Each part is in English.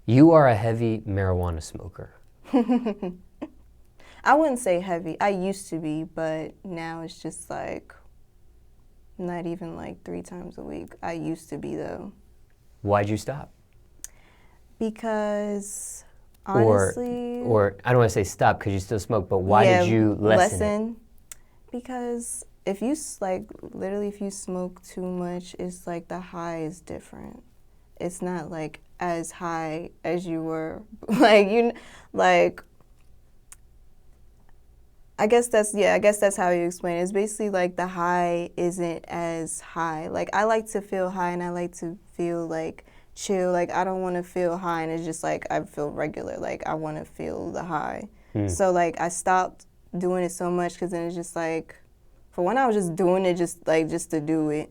You are a heavy marijuana smoker. I wouldn't say heavy. I used to be, but now it's just like not even like 3 times a week. I used to be though. Why'd you stop? Because honestly, or I don't want to say stop because you still smoke, but why did you lessen it? Because if you like literally if you smoke too much, it's like the high is different. It's not like as high as you were like I guess that's how you explain it. It's basically like the high isn't as high. Like I like to feel high and I like to feel like chill. Like I don't want to feel high and it's just like I feel regular. Like I want to feel the high. So like I stopped doing it so much because then it's just like, for one, I was just doing it just to do it,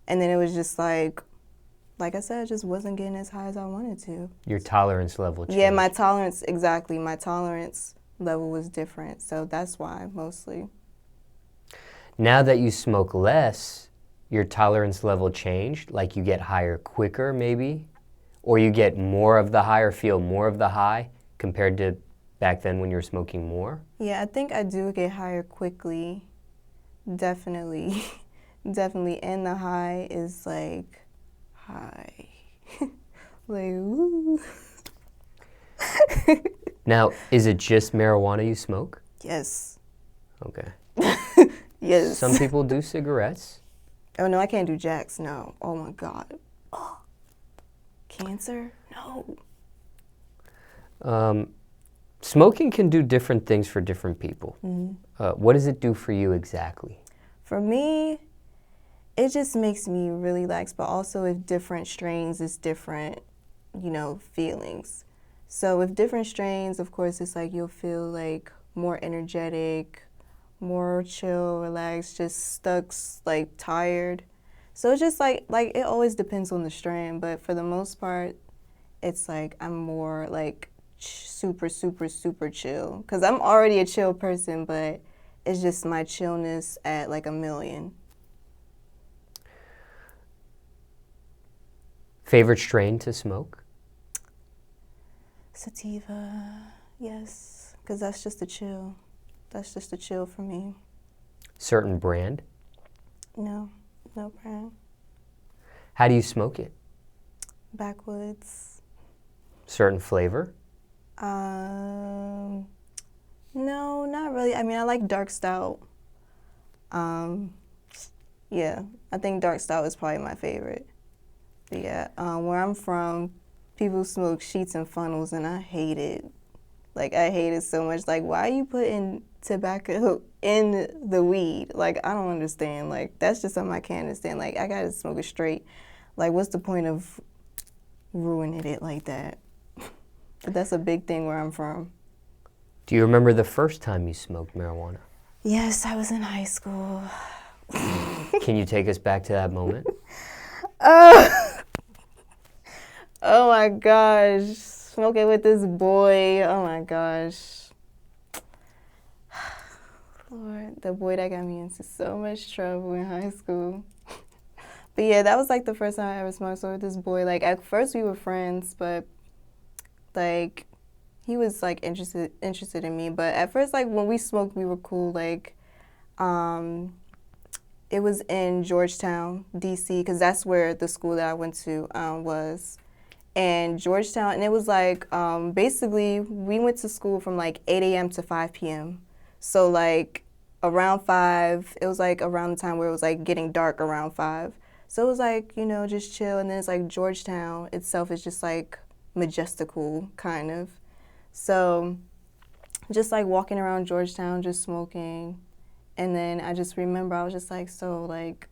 and then it was just like I said, I just wasn't getting as high as I wanted to. Your tolerance level changed. Yeah, my tolerance level was different, so that's why mostly. Now that you smoke less, your tolerance level changed, like you get higher quicker maybe, or you get more of the high or feel more of the high compared to back then when you were smoking more? Yeah, I think I do get higher quickly, definitely. Definitely, and the high is like high. Like, woo. Now, is it just marijuana you smoke? Yes. Okay. Yes. Some people do cigarettes. Oh no, I can't do Jacks. No. Oh my God. Oh. Cancer? No. Smoking can do different things for different people. What does it do for you exactly? For me, it just makes me really relax, but also with different strains, it's different, feelings. So with different strains, of course, it's like you'll feel like more energetic, more chill, relaxed, just stuck, like tired. So it's just like it always depends on the strain, but for the most part, it's like I'm more like super, super, super chill. Because I'm already a chill person, but it's just my chillness at like 1,000,000. Favorite strain to smoke? Sativa, yes, because that's just a chill. That's just a chill for me. Certain brand? No brand. How do you smoke it? Backwoods. Certain flavor? No, not really. I mean, I like dark stout. Yeah, I think dark stout is probably my favorite. But yeah, where I'm from, people smoke sheets and funnels, and I hate it. Like, I hate it so much. Like, why are you putting tobacco in the weed? Like, I don't understand. Like, that's just something I can't understand. Like, I gotta smoke it straight. Like, what's the point of ruining it like that? But that's a big thing where I'm from. Do you remember the first time you smoked marijuana? Yes, I was in high school. Can you take us back to that moment? Oh my gosh. Smoking with this boy. Oh my gosh. Lord, the boy that got me into so much trouble in high school. But yeah, that was like the first time I ever smoked. So with this boy, like at first we were friends, but like he was like interested in me. But at first, like when we smoked, we were cool. Like, it was in Georgetown, D.C., because that's where the school that I went to was. And Georgetown, and it was like basically we went to school from like 8 a.m. to 5 p.m. So like around 5, it was like around the time where it was like getting dark around 5. So it was like, just chill. And then it's like Georgetown itself is just like majestical, kind of. So just like walking around Georgetown, just smoking. And then I just remember I was just like, so like,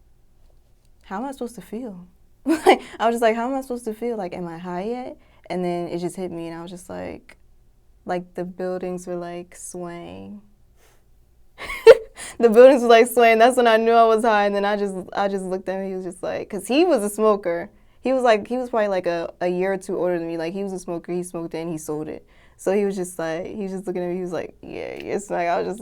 how am I supposed to feel? I was just like, how am I supposed to feel? Like, am I high yet? And then it just hit me and I was just like the buildings were like swaying. The buildings were like swaying. That's when I knew I was high. And then I just looked at him. He was just like, because he was a smoker. He was probably like a year or two older than me. Like he was a smoker. He smoked it and he sold it. So he was just looking at me. He was like, yeah, you're smoking. I was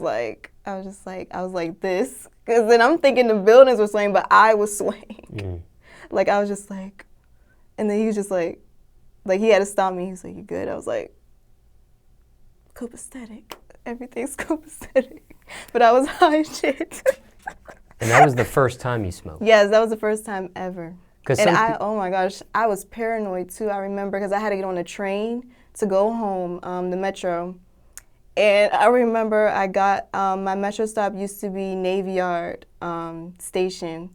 like this. Because then I'm thinking the buildings were swaying, but I was swaying. Like I was just like, and then he was just like, Like, he had to stop me. He was like, "You good?" I was like, copacetic. Everything's copacetic. But I was high as shit. And that was the first time you smoked? Yes, that was the first time ever. And oh my gosh, I was paranoid too. I remember because I had to get on a train to go home, the metro. And I remember I got, my metro stop used to be Navy Yard station.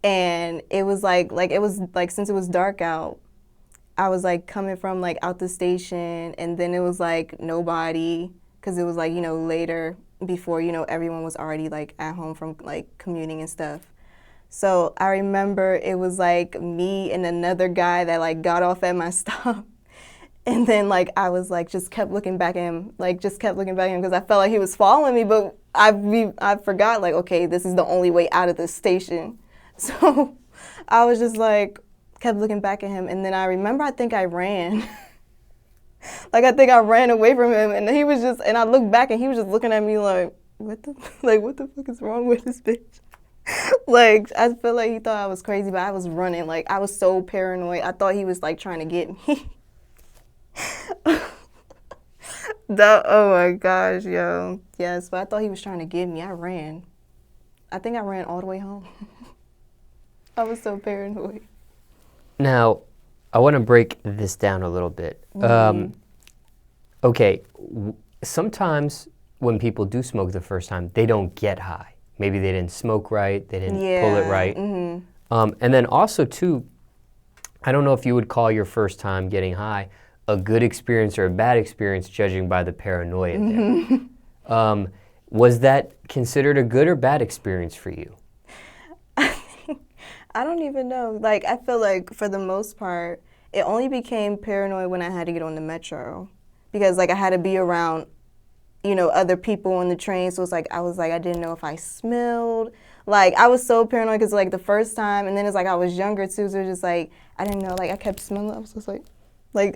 And it was since it was dark out, I was like coming from like out the station, and then it was like nobody, because it was like, later before, everyone was already like at home from like commuting and stuff. So I remember it was like me and another guy that like got off at my stop. And then like I was like just kept looking back at him, because I felt like he was following me, but I forgot like, okay, this is the only way out of this station. So I was just like kept looking back at him, and then I remember I think I ran. Like I think I ran away from him, and he was just, and I looked back and he was just looking at me like, what the fuck is wrong with this bitch? Like, I feel like he thought I was crazy, but I was running. Like, I was so paranoid. I thought he was, like, trying to get me. Oh, my gosh, yo. Yes, but I thought he was trying to get me. I ran. I think I ran all the way home. I was so paranoid. Now, I want to break this down a little bit. Okay, sometimes when people do smoke the first time, they don't get high. Maybe they didn't smoke right, they didn't pull it right. And then also too, I don't know if you would call your first time getting high a good experience or a bad experience, judging by the paranoia there. Was that considered a good or bad experience for you? I don't even know. Like, I feel like for the most part, it only became paranoid when I had to get on the metro, because like I had to be around other people on the train, so it's like I didn't know if I smelled. Like, I was so paranoid because like the first time, and then it's like I was younger too, so it was just like I didn't know. Like, I kept smelling. I was just like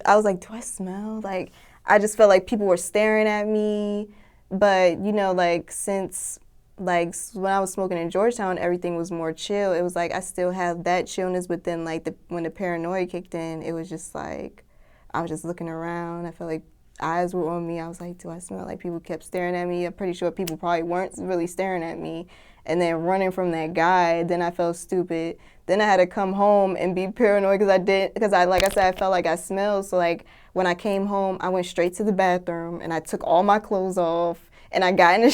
I was like, do I smell? Like, I just felt like people were staring at me. But like since like when I was smoking in Georgetown, everything was more chill. It was like I still have that chillness, but then like when the paranoia kicked in, it was just like I was just looking around. I felt like eyes were on me. I was like, do I smell? Like, people kept staring at me. I'm pretty sure people probably weren't really staring at me. And then running from that guy, then I felt stupid. Then I had to come home and be paranoid because I like I said, I felt like I smelled. So like when I came home, I went straight to the bathroom and I took all my clothes off and I got in the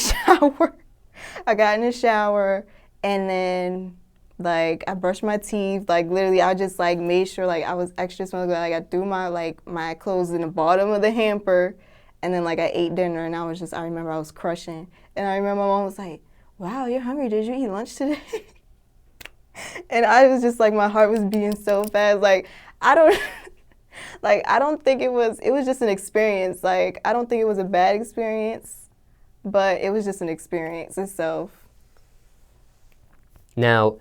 shower. And then like I brushed my teeth. Like literally, I just like made sure like I was extra smelly good. Like I threw my clothes in the bottom of the hamper, and then like I ate dinner, and I remember I was crushing. And I remember my mom was like, "Wow, you're hungry. Did you eat lunch today?" And I was just like, my heart was beating so fast. Like I don't think it was just an experience. Like I don't think it was a bad experience, but it was just an experience itself. Now,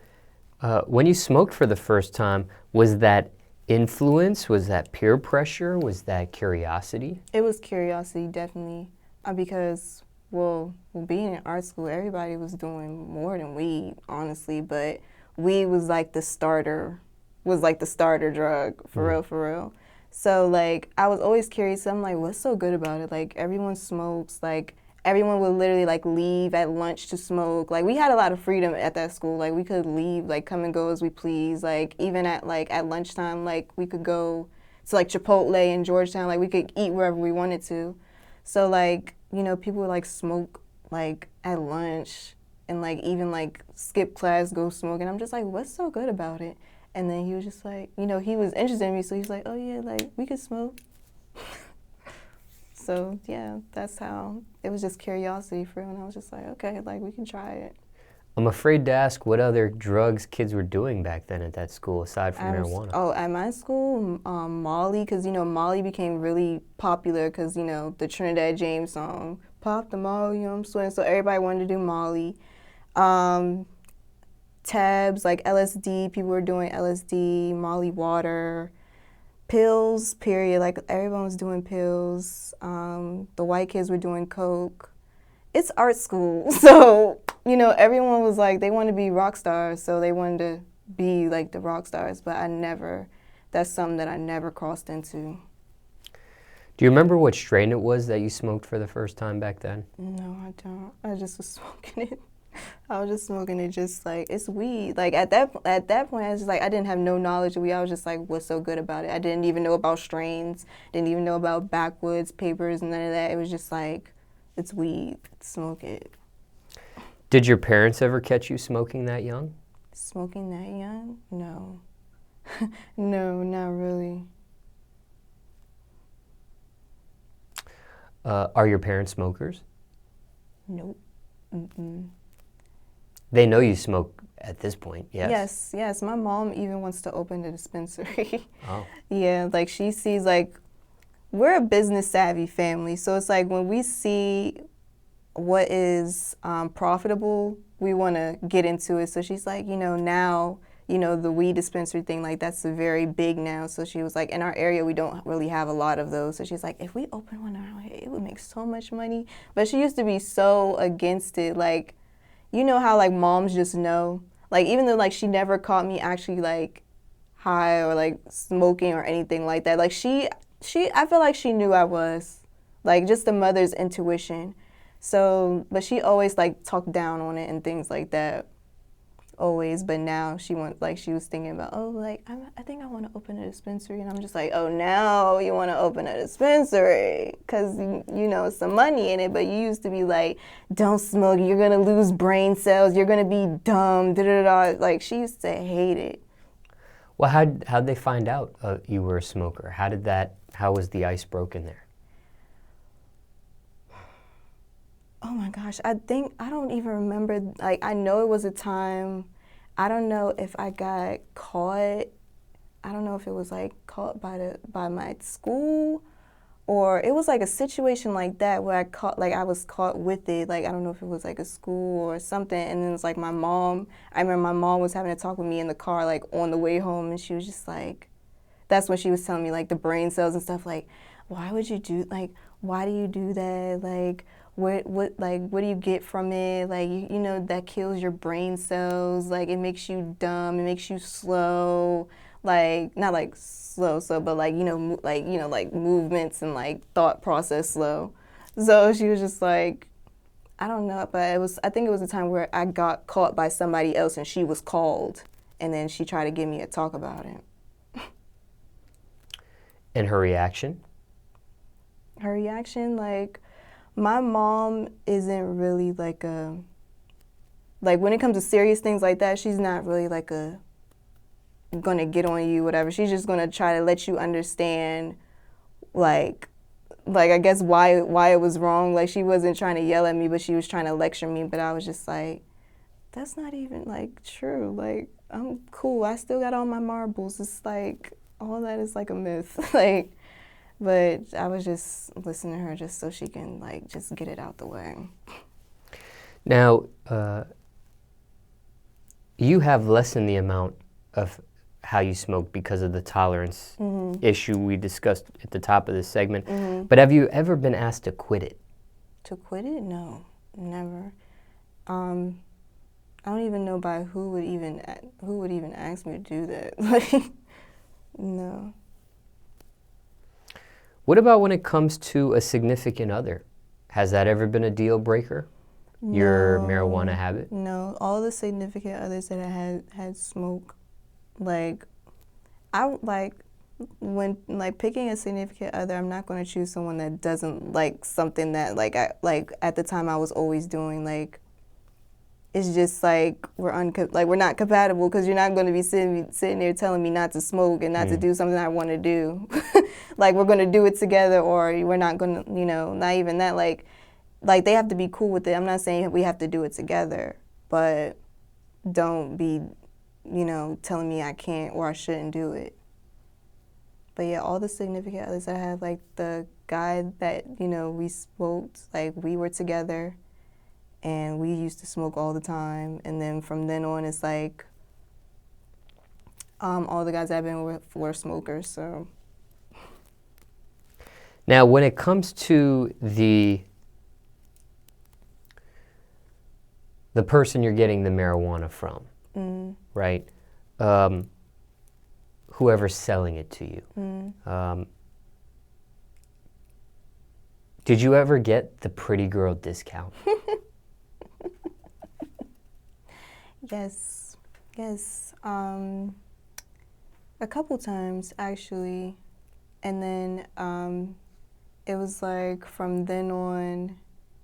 when you smoked for the first time, was that influence? Was that peer pressure? Was that curiosity? It was curiosity, definitely, because being in art school, everybody was doing more than weed, honestly, but weed was like the starter drug, for real. So like I was always curious. I'm like, what's so good about it? Like everyone smokes. Like everyone would literally like leave at lunch to smoke. Like we had a lot of freedom at that school. Like we could leave, like come and go as we please. Like even at lunchtime, like we could go to like Chipotle in Georgetown. Like we could eat wherever we wanted to. So like people would like smoke like at lunch and like even like skip class, go smoke. And I'm just like, what's so good about it? And then he was just like, he was interested in me, so he's like, oh yeah, like we could smoke. So yeah, that's how, it was just curiosity for him. And I was just like, okay, like we can try it. I'm afraid to ask what other drugs kids were doing back then at that school aside from marijuana. At my school, Molly, because Molly became really popular because the Trinidad James song, "Pop the Molly, I'm sweating," so everybody wanted to do Molly. Tabs, like LSD, people were doing LSD, Molly water, pills, period, like everyone was doing pills. The white kids were doing coke. It's art school, so everyone was like, they wanted to be rock stars, so they wanted to be like the rock stars, but I never that's something that I never crossed into. Do you remember what strain it was that you smoked for the first time back then? No, I don't. I just was smoking it. I was just smoking it, just like it's weed. Like at that point, I was just like I didn't have no knowledge of weed. I was just like, what's so good about it? I didn't even know about strains. Didn't even know about backwoods papers and none of that. It was just like, it's weed. Smoke it. Did your parents ever catch you smoking that young? Smoking that young? No. No, not really. Are your parents smokers? Nope. Mm-mm. They know you smoke at this point, yes? Yes. My mom even wants to open a dispensary. Oh. Yeah, like she sees like we're a business savvy family, so it's like when we see what is profitable, we want to get into it. So she's like, now, the weed dispensary thing, like that's very big now. So she was like, in our area, we don't really have a lot of those. So she's like, if we open one around here, it would make so much money. But she used to be so against it. Like, you know how like moms just know, like even though like she never caught me actually like high or like smoking or anything like that. Like I feel like she knew I was, like just the mother's intuition. So, but she always like talked down on it and things like that, always. But now she she was thinking about, oh, like I think I want to open a dispensary, and I'm just like, oh, now you want to open a dispensary because it's some money in it. But you used to be like, don't smoke, you're gonna lose brain cells, you're gonna be dumb, da da da. Like she used to hate it. Well, how'd they find out you were a smoker? How was the ice broken there? Oh my gosh, I don't even remember. Like, I know it was a time, I don't know if I got caught. I don't know if it was like caught by my school, or it was like a situation like that where I was caught with it. Like, I don't know if it was like a school or something. And then it's like I remember my mom was having a talk with me in the car, like on the way home, and she was just like, that's when she was telling me like the brain cells and stuff. Like, why would you do why do you do that? Like, what do you get from it? Like, that kills your brain cells. Like, it makes you dumb. It makes you slow. Like, not like slow, but like, like movements and like thought process slow. So she was just like, I don't know, but I think it was a time where I got caught by somebody else and she was called, and then she tried to give me a talk about it. And her reaction? Her reaction, like, my mom isn't really like when it comes to serious things like that, she's not really like gonna get on you, whatever. She's just gonna try to let you understand, like I guess why it was wrong. Like, she wasn't trying to yell at me, but she was trying to lecture me. But I was just like, that's not even like true. Like, I'm cool. I still got all my marbles. It's like all that is like a myth. Like, but I was just listening to her just so she can like just get it out the way. Now, you have lessened the amount of how you smoke because of the tolerance issue we discussed at the top of this segment. But have you ever been asked to quit it? To quit it? No, never. I don't even know by who would even ask me to do that. Like, no. What about when it comes to a significant other? Has that ever been a deal breaker? Your marijuana habit? No, all the significant others that I had smoke. Like, I like when like picking a significant other, I'm not going to choose someone that doesn't like something that like at the time I was always doing. Like, it's just like we're not compatible, because you're not going to be sitting there telling me not to smoke and not to do something I want to do. Like, we're going to do it together, or we're not going to, not even that. Like they have to be cool with it. I'm not saying we have to do it together, but don't be, telling me I can't or I shouldn't do it. But yeah, all the significant others I have, like the guy that, we smoked, like we were together and we used to smoke all the time. And then from then on, it's like all the guys I've been with were smokers, so. Now, when it comes to the person you're getting the marijuana from, right? whoever's selling it to you. Did you ever get the pretty girl discount? Yes. A couple times actually, and then it was like from then on,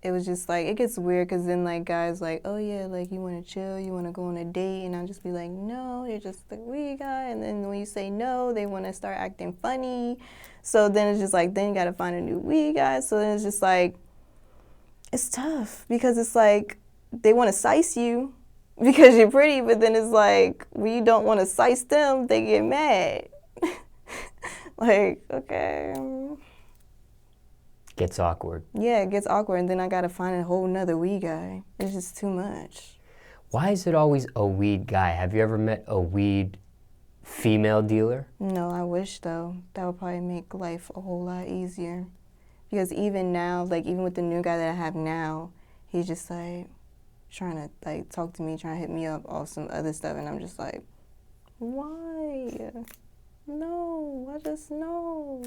it was just like it gets weird because then like guys like, oh yeah, like you want to chill, you want to go on a date, and I'll just be like, no, you're just the weed guy, and then when you say no, they want to start acting funny, so then it's just like then you got to find a new weed guy, so then it's just like it's tough because it's like they want to size you because you're pretty, but then it's like when you don't want to size them, they get mad. Like, okay. Gets awkward. Yeah, it gets awkward, and then I gotta find a whole nother weed guy. It's just too much. Why is it always a weed guy? Have you ever met a weed female dealer? No, I wish though. That would probably make life a whole lot easier. Because even now, like even with the new guy that I have now, he's just like trying to like talk to me, trying to hit me up off some other stuff, and I'm just like, why? No, I just know.